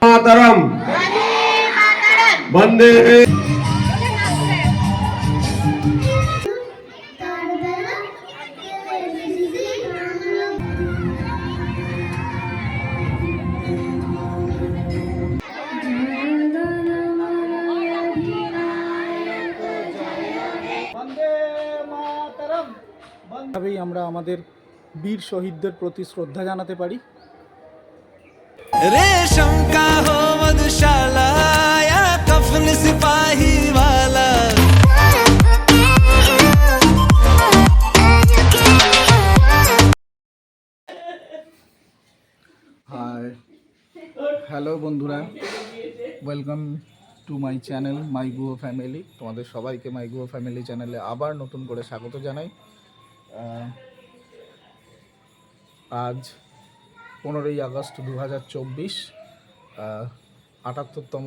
मातरम वंदे ভাবেই আমরা আমাদের বীর শহীদদের প্রতি শ্রদ্ধা জানাতে পারি। रेशम का हो मधुशाला या कफन सिपाही वाला। হাই হ্যালো বন্ধুরা, welcome to my channel my গুয়ো ফ্যামিলি। তোমাদের সবাইকে মাই গুয়ো ফ্যামিলি চ্যানেলে আবার নতুন করে স্বাগত জানাই। আজ 15ই আগস্ট 2024, 78তম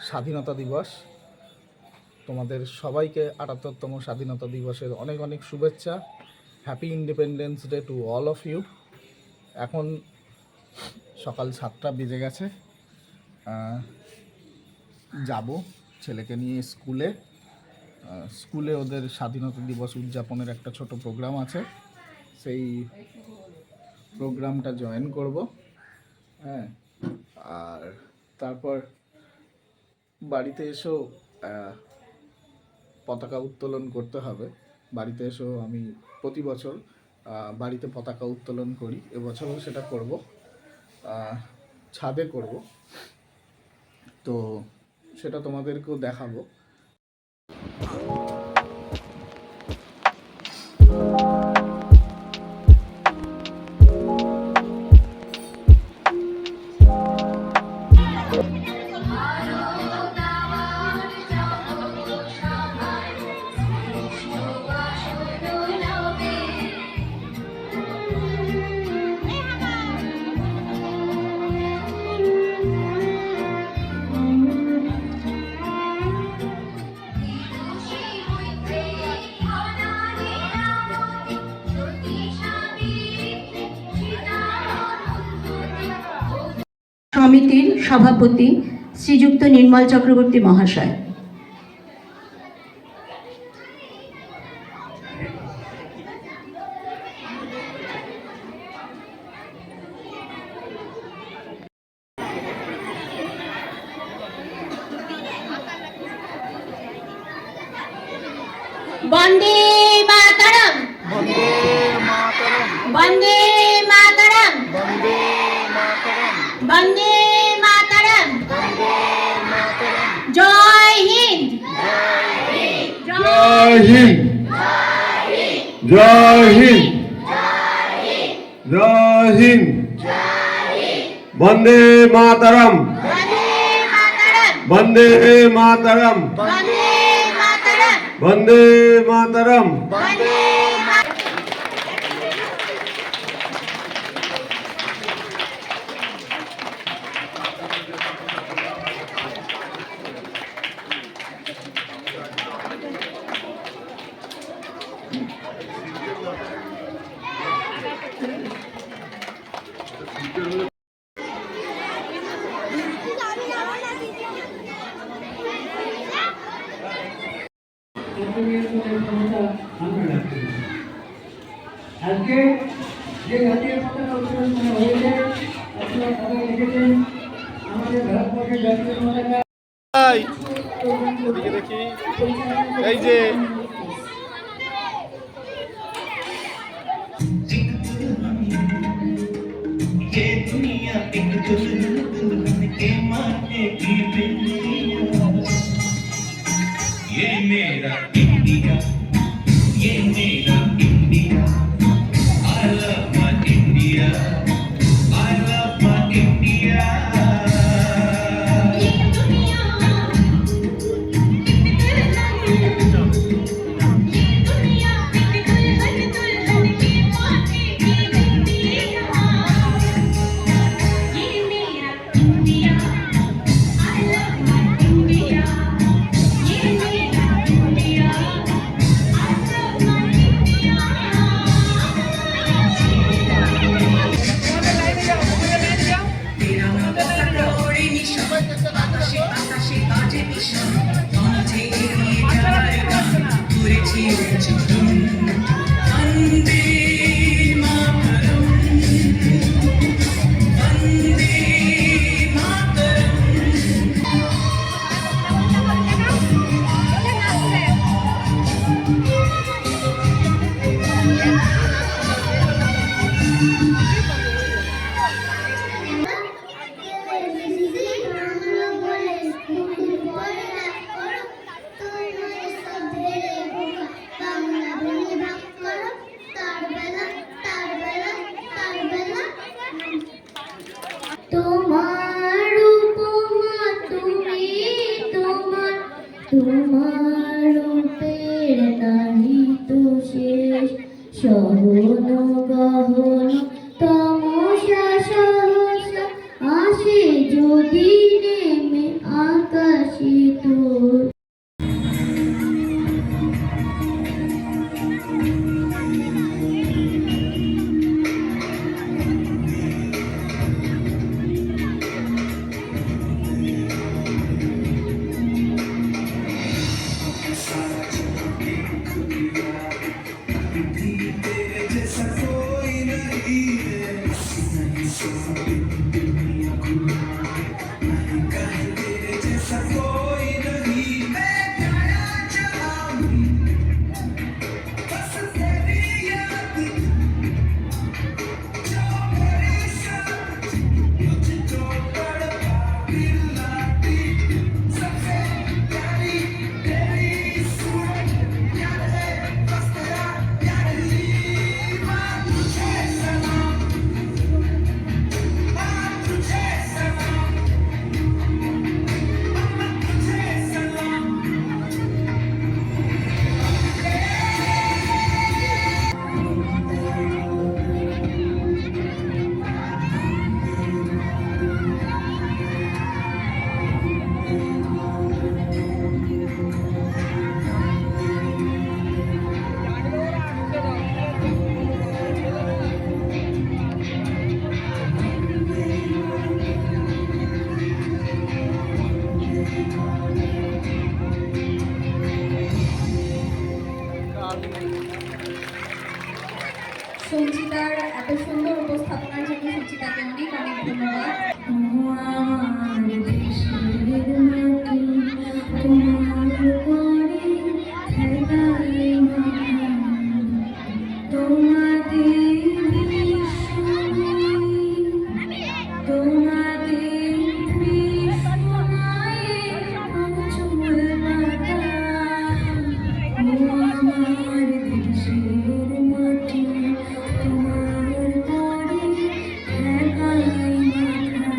স্বাধীনতা দিবস। তোমাদের সবাইকে 78তম স্বাধীনতা দিবসের অনেক অনেক শুভেচ্ছা। Happy independence day to all of you. এখন সকাল 7টা বেজে গেছে। যাব ছেলেকে নিয়ে স্কুলে ওদের স্বাধীনতা দিবস উদযাপনের একটা ছোট প্রোগ্রাম আছে, সেই প্রোগ্রামটা জয়েন করব। হ্যাঁ, আর তারপর বাড়িতে এসেও পতাকা উত্তোলন করতে হবে। বাড়িতে এসেও আমি প্রতি বছর বাড়িতে পতাকা উত্তোলন করি, এবছরও সেটা করব, ছাদে করব। তো সেটা তোমাদেরকেও দেখাবো। সমিতির সভাপতি শ্রীযুক্ত নির্মল চক্রবর্তী মহাশয়, বন্দে মাতরম, বন্দে মাতরম, বন্দে মাতরম, জয় হিন্দ, जय हिंद, जय हिंद, जय हिंद, वंदे मातरम, वंदे मातरम, वंदे मातरम। আজকে যে জাতীয় পতাকা উত্তোলন করা হয়েছে, আপনারা সবাই দেখেছেন আমাদের ভারতবর্ষের জাতীয় পতাকা। ওদিকে দেখি, এই যে ये दुनिया एक दुल्हन के माने की बिल्लियां, ये मेरा इंडिया, ये मेरा India. I love my India, I love my India। তোমার উপমা তুমি তোমার তোমার রূপের নাহি তো শেষ সহন গহন তমসা সহসা আসে যদি নেমে আকাশে তোর সঞ্চিতার এত সুন্দর উপস্থাপনার জন্য সঞ্চিতাকে অনেক অনেক ধন্যবাদ। আমার দেশের মাটি তোমার করে খেলায় মাথা, তোমাদের বিশ্বময়, তোমাদের বিশ্বময় প্রচুর মাথা। আমার দেশের মাটি তোমার করে খেলায় মাথা।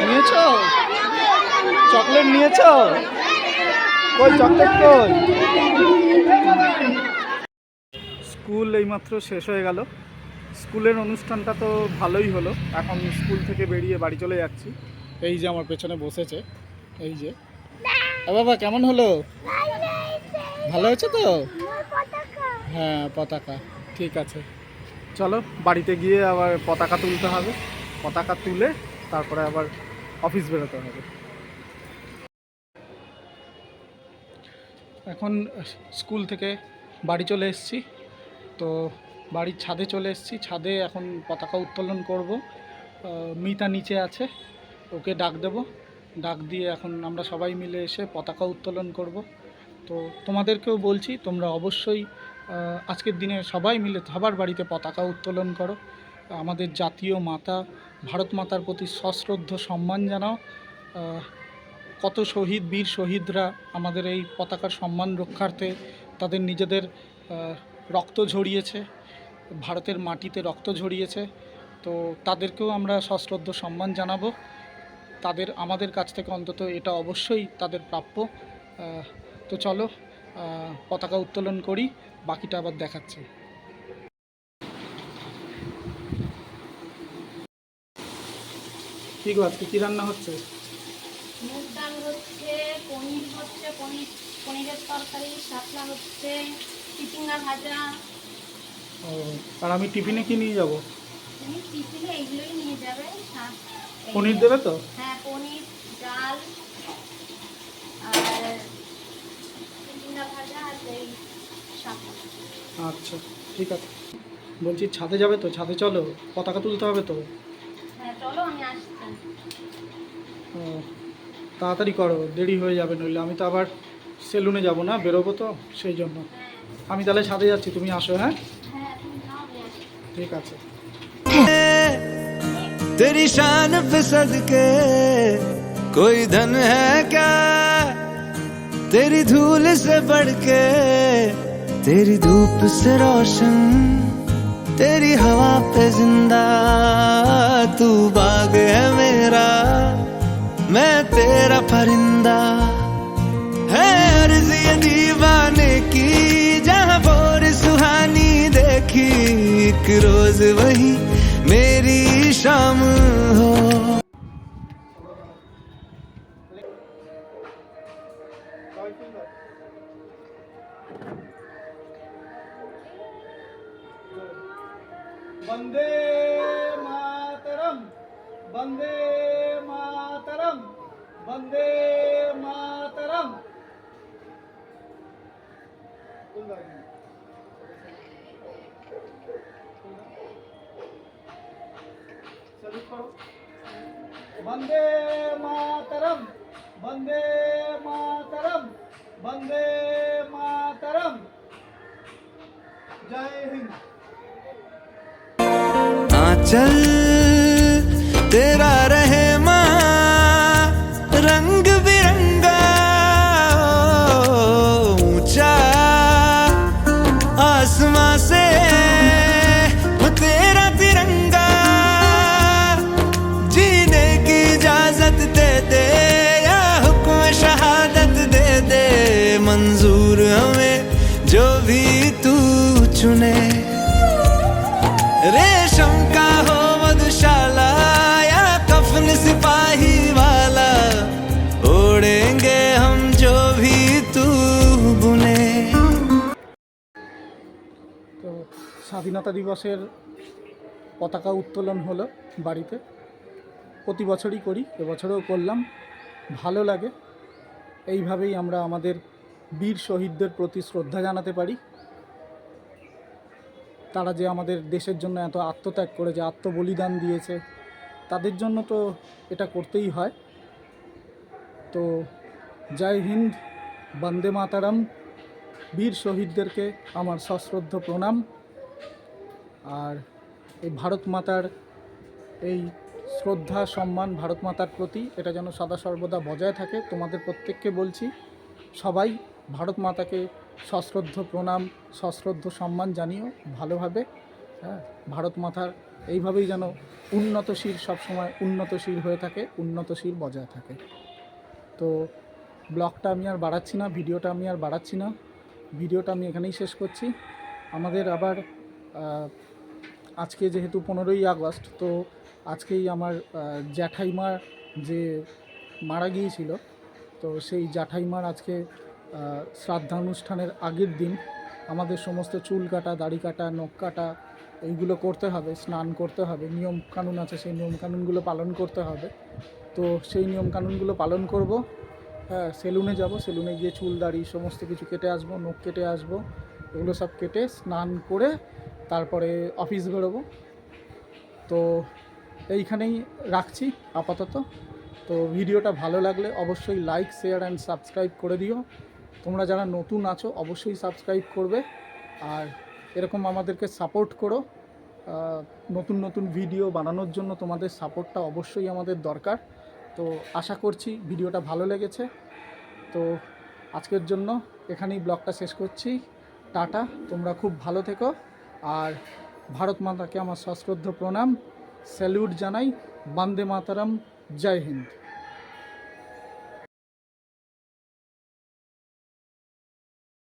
নিয়েছো চকলেট নিয়েছো? কই চকলেট কই? স্কুল এইমাত্র শেষ হয়ে গেল। স্কুলের অনুষ্ঠানটা তো ভালোই হলো। এখন স্কুল থেকে বেরিয়ে বাড়ি চলে যাচ্ছি। এই যে আমার পেছনে বসেছে, এই যে। বাবা কেমন হলো? ভালো হয়েছে তো? হ্যাঁ পতাকা, ঠিক আছে। চলো বাড়িতে গিয়ে আবার পতাকা তুলতে হবে। পতাকা তুলে তারপরে আবার অফিস বেরোতে হবে। এখন স্কুল থেকে বাড়ি চলে এসেছি। তো বাড়ির ছাদে চলে এসেছি। ছাদে এখন পতাকা উত্তোলন করব। মিতা নিচে আছে, ওকে ডাক দেব, ডাক দিয়ে এখন আমরা সবাই মিলে এসে পতাকা উত্তোলন করব। তো তোমাদেরকেও বলছি, তোমরা অবশ্যই আজকের দিনে সবাই মিলে সবার বাড়িতে পতাকা উত্তোলন করো। আমাদের জাতীয় মাতা ভারত মাতার প্রতি সশ্রদ্ধ সম্মান জানাও। কত শহীদ, বীর শহীদরা আমাদের এই পতাকার সম্মান রক্ষার্থে তাদের নিজেদের রক্ত ঝরিয়েছে, ভারতের মাটিতে রক্ত ঝরিয়েছে। তো তাদেরকেও আমরা সশ্রদ্ধ সম্মান জানাবো। তাদের আমাদের কাছ থেকে অন্তত এটা অবশ্যই তাদের প্রাপ্য। তো চলো পতাকা উত্তোলন করি, বাকিটা আবার দেখাচ্ছি। কি গো, আজকে কী রান্না হচ্ছে? মুগ ডাল হচ্ছে, পনির হচ্ছে, পনিরের তরকারি, শাপলা হচ্ছে, চিচিঙ্গা ভাজা। ও, আর আমি টিফিনে কি নিয়ে যাব? তুমি টিফিনে এইগুলোই নিয়ে যাবে। পনির দেবে তো? হ্যাঁ, পনির, ডাল আর চিচিঙ্গা ভাজা আর এই শাপলা। আচ্ছা ঠিক আছে। বলছি ছাদে যাবে তো? ছাদে চলো, পতাকা তুলতে হবে তো। হ্যাঁ চলো, আমি আসছি। ও, তাড়াতাড়ি করো, দেরি হয়ে যাবে, নইলে আমি তো আবার সেলুনে যাব না, বেরোবো তো, সেই জন্য। আমি তাহলে ছাদে যাচ্ছি, তুমি আসো। হ্যাঁ হ্যাঁ তুমি যাও, আমি আসছি। ঠিক আছে। तेरी शान पे सदके कोई धन है क्या, तेरी धूल से बढ़ के, तेरी धूप से रोशन, तेरी हवा पे जिंदा, तू बाग है मेरा, मैं तेरा परिंदा, है अर्ज़ ये दीवाने की, जहाँ भोर सुहानी देखी, एक रोज वही मेरी शाम हो। वंदे मातरम, वंदे मातरम, वंदे मातरम। वंदे मातरम, वंदे मातरम, वंदे मातरम। जय हिंद। आंचल तेरा रहे माँ रंग बिरंगा, ऊंचा आसमां से वो तेरा तिरंगा, जीने की इजाजत दे दे या हुक्म शहादत दे दे, मंजूर हमें जो भी तू चुने, रेशम का हो मधुशाला या कफन सिपाही वाला, ओढ़ेंगे हम जो भी तू बुने। তো স্বাধীনতা দিবসের পতাকা উত্তোলন হলো বাড়িতে। প্রতি বছরই করি, এবছরেও করলাম, ভালো লাগে। এইভাবেই আমরা আমাদের বীর শহীদদের প্রতি শ্রদ্ধা জানাতে পারি। তারা যে আমাদের দেশের জন্য এত আত্মত্যাগ করেছে, আত্মবলিদান দিয়েছে, তাদের জন্য তো এটা করতেই হয়। তো জয় হিন্দ, বন্দে মাতারাম। বীর শহীদদেরকে আমার সশ্রদ্ধ প্রণাম। আর এই ভারত মাতার এই শ্রদ্ধা সম্মান ভারত মাতার প্রতি, এটা যেন সদা সর্বদা বজায় থাকে। তোমাদের প্রত্যেককে বলছি, সবাই ভারত মাতাকে সশ্রদ্ধ প্রণাম, সশ্রদ্ধ সম্মান জানিও ভালোভাবে। হ্যাঁ, ভারত মাতার এইভাবেই যেন উন্নতশীল, সবসময় উন্নতশীল হয়ে থাকে, উন্নতশীল বজায় থাকে। তো ব্লগটা আমি আর বাড়াচ্ছি না, ভিডিওটা আমি আর বাড়াচ্ছি না, ভিডিওটা আমি এখানেই শেষ করছি। আমাদের আবার আজকে যেহেতু 15ই আগস্ট, তো আজকেই আমার জ্যাঠাইমা যে মারা গিয়েছিল, তো সেই জ্যাঠাইমার আজকে শ্রাদ্ধানুষ্ঠানের আগের দিন আমাদের সমস্ত চুল কাটা, দাড়ি কাটা, নখ কাটা এইগুলো করতে হবে, স্নান করতে হবে, নিয়ম কানুন আছে, সেই নিয়ম কানুনগুলো পালন করতে হবে। তো সেই নিয়ম কানুনগুলো পালন করব। হ্যাঁ, সেলুনে যাব, সেলুনে গিয়ে চুল দাড়ি সমস্ত কিছু কেটে আসবো, নখ কেটে আসবো, এগুলো সব কেটে স্নান করে তারপরে অফিস বেরোবো। তো এইখানেই রাখছি আপাতত। তো ভিডিওটা ভালো লাগলে অবশ্যই লাইক, শেয়ার অ্যান্ড সাবস্ক্রাইব করে দিও। তোমরা যারা নতুন আছো অবশ্যই সাবস্ক্রাইব করবে, আর এরকম আমাদেরকে সাপোর্ট করো। নতুন নতুন ভিডিও বানানোর জন্য তোমাদের সাপোর্টটা অবশ্যই আমাদের দরকার। তো আশা করছি ভিডিওটা ভালো লেগেছে। তো আজকের জন্য এখানেই ব্লগটা শেষ করছি। টাটা, তোমরা খুব ভালো থেকো। আর ভারত মাতাকে আমার সশ্রদ্ধ প্রণাম, স্যালুট জানাই। বন্দে মাতরম, জয় হিন্দ।